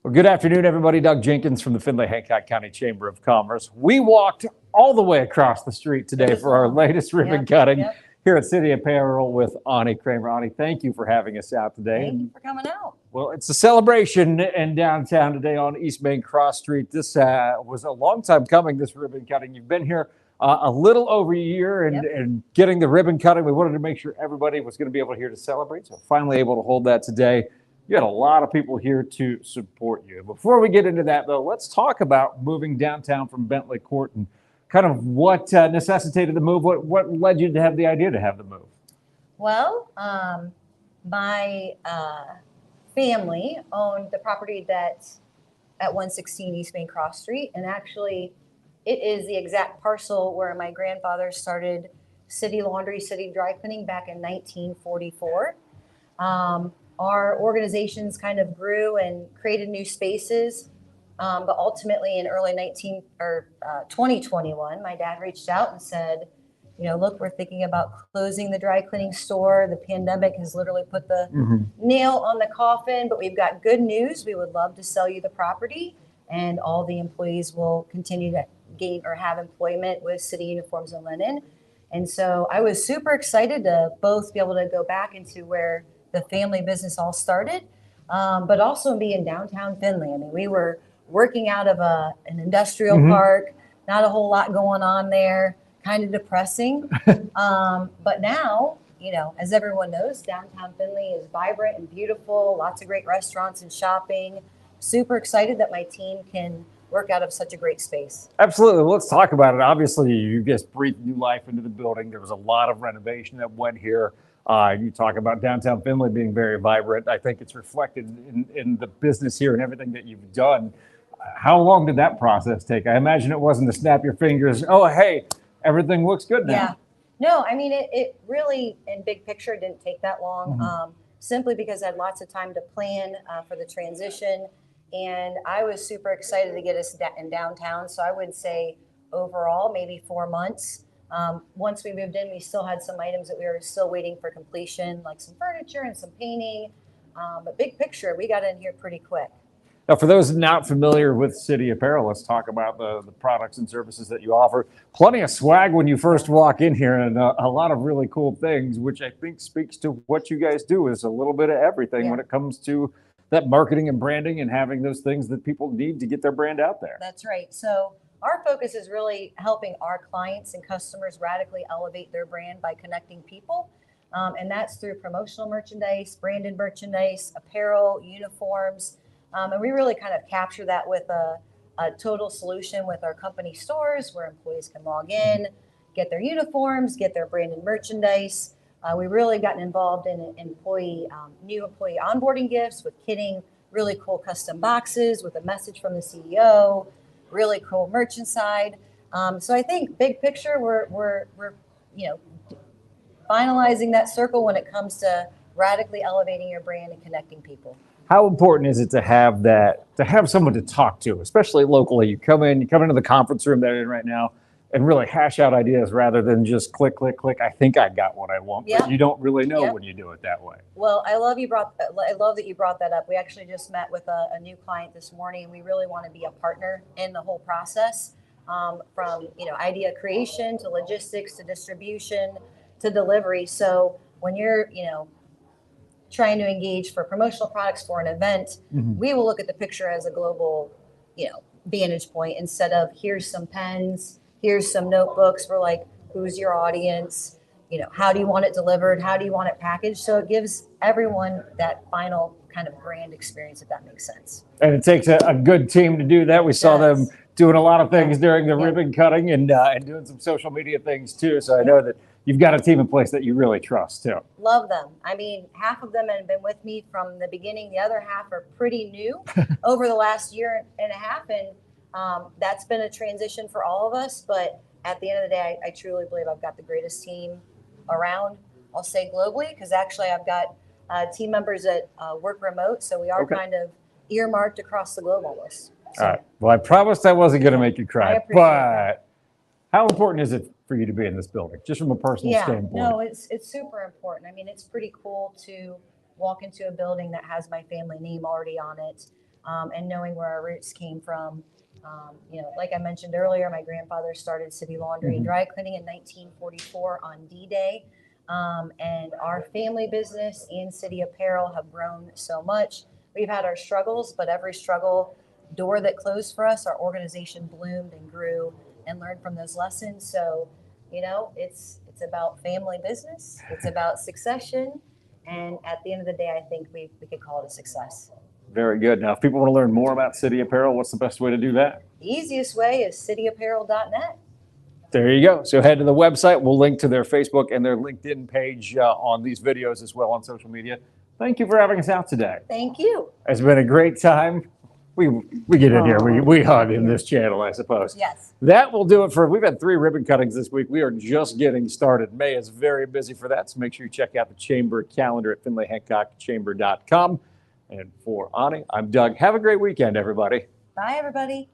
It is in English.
Well, good afternoon, everybody. Doug Jenkins from the Findlay Hancock County Chamber of Commerce. We walked all the way across the street today for our latest ribbon cutting here at City Apparel with Ani Kramer. Ani, thank you for having us out today. Thank you for coming out. Well, it's a celebration in downtown today on East Main Cross Street. This was a long time coming, this ribbon cutting. You've been here a little over a year and getting the ribbon cutting. We wanted to make sure everybody was going to be able to here to celebrate. So finally able to hold that today. You had a lot of people here to support you. Before we get into that, though, let's talk about moving downtown from Bentley Court and kind of what necessitated the move. What led you to have the idea to have the move? Well, my family owned the property that's at 116 East Main Cross Street, and actually it is the exact parcel where my grandfather started City Laundry, City Dry Cleaning back in 1944. Our organizations kind of grew and created new spaces, but ultimately in early 2021, my dad reached out and said, you know, look, we're thinking about closing the dry cleaning store. The pandemic has literally put the nail on the coffin, but we've got good news. We would love to sell you the property, and all the employees will continue to gain or have employment with City Uniforms and Linen. And so I was super excited to both be able to go back into where the family business all started, but also be in downtown Findlay. I mean, we were working out of an industrial park, not a whole lot going on there, kind of depressing. But now, you know, as everyone knows, downtown Findlay is vibrant and beautiful, lots of great restaurants and shopping. Super excited that my team can work out of such a great space. Absolutely. Well, let's talk about it. Obviously, you just breathed new life into the building. There was a lot of renovation that went here. You talk about downtown Findlay being very vibrant. I think it's reflected in the business here and everything that you've done. How long did that process take? I imagine it wasn't to snap your fingers. Oh, hey, everything looks good now. Yeah. No, I mean, it really, in big picture, didn't take that long, simply because I had lots of time to plan for the transition. And I was super excited to get us in downtown. So I would say overall, maybe 4 months. Once we moved in, we still had some items that we were still waiting for completion, like some furniture and some painting. But big picture, we got in here pretty quick. Now, for those not familiar with City Apparel, let's talk about the products and services that you offer. Plenty of swag when you first walk in here, and a lot of really cool things, which I think speaks to what you guys do is a little bit of everything when it comes to that marketing and branding and having those things that people need to get their brand out there. That's right. So our focus is really helping our clients and customers radically elevate their brand by connecting people. And that's through promotional merchandise, branded merchandise, apparel, uniforms. And we really kind of capture that with a total solution with our company stores where employees can log in, get their uniforms, get their branded merchandise. We've really gotten involved in new employee onboarding gifts with kitting, really cool custom boxes with a message from the CEO, really cool merchant side. So I think big picture, we're finalizing that circle when it comes to radically elevating your brand and connecting people. How important is it to have someone to talk to, especially locally? You come into the conference room that you're in right now and really hash out ideas rather than just click, click, click. I think I got what I want, but you don't really know when you do it that way. Well, I love that you brought that up. We actually just met with a new client this morning, and we really want to be a partner in the whole process, from idea creation to logistics to distribution to delivery. So when you're trying to engage for promotional products for an event, we will look at the picture as a global vantage point instead of here's some pens, here's some notebooks. We're like, who's your audience? How do you want it delivered? How do you want it packaged? So it gives everyone that final kind of brand experience, if that makes sense. And it takes a good team to do that. We saw them doing a lot of things during the ribbon cutting and doing some social media things too. So I know that you've got a team in place that you really trust too. Love them. I mean, half of them have been with me from the beginning. The other half are pretty new over the last year and a half. And that's been a transition for all of us. But at the end of the day, I truly believe I've got the greatest team around, I'll say globally, because actually I've got team members that work remote. So we are kind of earmarked across the globe almost. So, all right. Well, I promised I wasn't going to make you cry, but that. How important is it for you to be in this building, just from a personal standpoint? No, it's super important. I mean, it's pretty cool to walk into a building that has my family name already on it. and knowing where our roots came from. You know, like I mentioned earlier, my grandfather started City Laundry and Dry Cleaning in 1944 on D-Day. And our family business and City Apparel have grown so much. We've had our struggles, but every struggle door that closed for us, our organization bloomed and grew and learned from those lessons. So, you know, it's about family business. It's about succession. And at the end of the day, I think we could call it a success. Very good. Now, if people want to learn more about City Apparel, what's the best way to do that? The easiest way is cityapparel.net. There you go. So head to the website. We'll link to their Facebook and their LinkedIn page on these videos as well on social media. Thank you for having us out today. Thank you. It's been a great time. We get in here. We hug in this channel, I suppose. Yes. That will do it for, we've had 3 ribbon cuttings this week. We are just getting started. May is very busy for that. So make sure you check out the chamber calendar at findlayhancockchamber.com. And for Ani, I'm Doug. Have a great weekend, everybody. Bye, everybody.